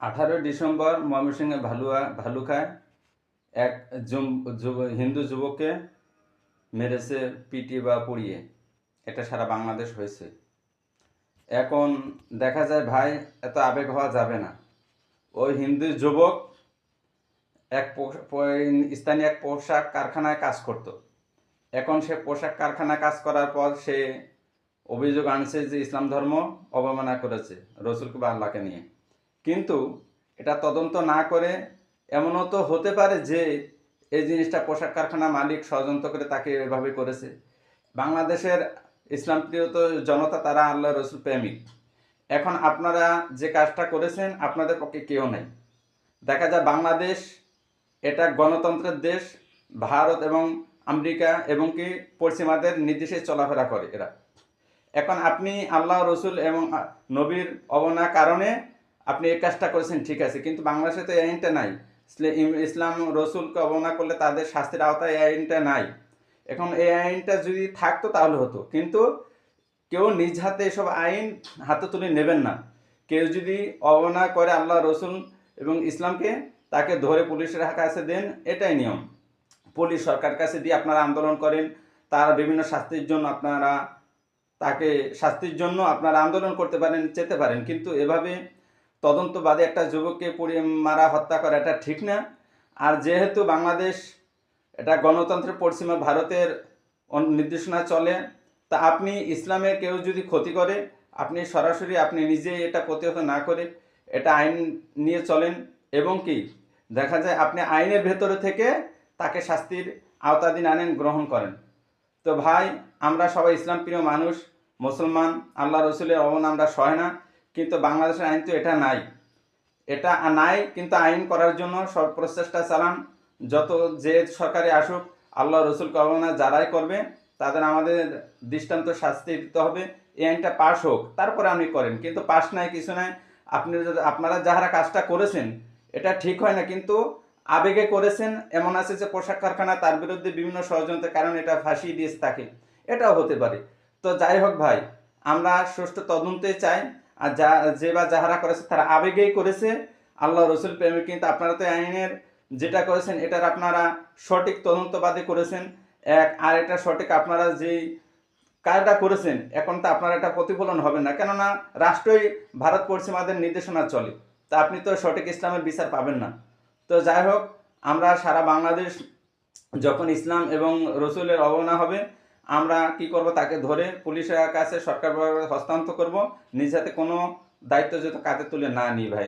18 December ময়মনসিংহের ভালুকায় এক হিন্দু যুবককে মেরেছে পিটিয়ে বা পুড়িয়ে। এটা সারা বাংলাদেশ হয়েছে। এখন দেখা যায় ভাই, এত আবেগ হওয়া যাবে না। ওই হিন্দু যুবক স্থানীয় এক পোশাক কারখানায় কাজ করত। এখন সে পোশাক কারখানায় কাজ করার পর সে অভিযোগ আনছে যে ইসলাম ধর্ম অবমাননা করেছে রসুলকে বা আল্লাহকে নিয়ে। কিন্তু এটা তদন্ত না করে এমনও তো হতে পারে যে এই জিনিসটা পোশাক কারখানা মালিক ষড়যন্ত্র করে তাকে এভাবে করেছে। বাংলাদেশের ইসলাম প্রিয় তো জনতা, তারা আল্লাহ রসুল প্রেমিক। এখন আপনারা যে কাজটা করেছেন, আপনাদের পক্ষে কেউ নেই। দেখা যায় বাংলাদেশ এটা গণতন্ত্রের দেশ। ভারত এবং আমেরিকা এবং কি পশ্চিমাদের নির্দেশে চলাফেরা করে এরা। এখন আপনি আল্লাহ রসুল এবং নবীর অবমাননার কারণে আপনি এই কাজটা করেছেন, ঠিক আছে, কিন্তু বাংলাদেশে তো এই আইনটা নাই। ইসলাম রসুলকে অবমাননা করলে তাদের শাস্তির আওতায় এই আইনটা নাই। এখন এই আইনটা যদি থাকতো তাহলে হতো, কিন্তু কেউ নিজ হাতে এসব আইন হাতে তুলে নেবেন না। কেউ যদি অবমাননা করে আল্লাহ রসুল এবং ইসলামকে, তাকে ধরে পুলিশের কাছে দেন, এটাই নিয়ম। পুলিশ সরকার কাছে দিয়ে আপনারা আন্দোলন করেন, তার বিভিন্ন শাস্তির জন্য আপনারা আন্দোলন করতে পারেন, যেতে পারেন, কিন্তু এভাবে তদন্তবাদে একটা যুবককে পুড়িয়ে মারা, হত্যা করা, এটা ঠিক না। আর যেহেতু বাংলাদেশ এটা গণতন্ত্রের পশ্চিমা ভারতের নির্দেশনা চলে, তা আপনি ইসলামের কেউ যদি ক্ষতি করে, আপনি সরাসরি আপনি নিজে এটা প্রতিহত না করে এটা আইন নিয়ে চলেন, এবং কি দেখা যায় আপনি আইনের ভেতরে থেকে তাকে শাস্তির আওতাধীন আনেন, গ্রহণ করেন। তো ভাই, আমরা সবাই ইসলাম প্রিয় মানুষ, মুসলমান, আল্লাহ রসুলের অবমাননা আমরা সয় না, কিন্তু বাংলাদেশের আইন তো এটা নাই। এটা নাই, কিন্তু আইন করার জন্য সব প্রচেষ্টা চালান। যে সরকারে আসুক, আল্লাহ রসুলকে অবমাননা যারাই করবে তাদের আমাদের দৃষ্টান্ত শাস্তি দিতে হবে। এই আইনটা পাশ হোক, তারপরে আপনি করেন, কিন্তু পাশ নাই, কিছু নাই। আপনারা যারা কাজটা করেছেন এটা ঠিক হয় না, কিন্তু আবেগে করেছেন। এমন আছে যে পোশাক কারখানা, তার বিরুদ্ধে বিভিন্ন ষড়যন্ত্রের কারণে এটা ফাঁসিয়ে দিয়েছে তাকে, এটাও হতে পারে। তো যাই হোক ভাই, আমরা সুষ্ঠু তদন্তে চাই। আর যাহারা করেছে তারা আবেগেই করেছে, আল্লাহ রসুল প্রেমিক, কিন্তু আপনারা তো আইনের যেটা করেছেন এটার আপনারা সঠিক তদন্তবাদী করেছেন। আর এটা সঠিক আপনারা যেই কাজটা করেছেন, এখন তো আপনার এটা প্রতিফলন হবে না, কেননা রাষ্ট্রই ভারত পশ্চিমাদের নির্দেশনা চলে। তা আপনি তো সঠিক ইসলামের বিচার পাবেন না। তো যাই হোক, আমরা সারা বাংলাদেশ যখন ইসলাম এবং রসুলের অবমাননা হবে, আমরা কি করব, তাকে ধরে পুলিশের কাছে সরকার হস্তান্তর করব, নিজ হাতে কোনো দায়িত্ব যাতে কাঁধে তুলে না নিই ভাই।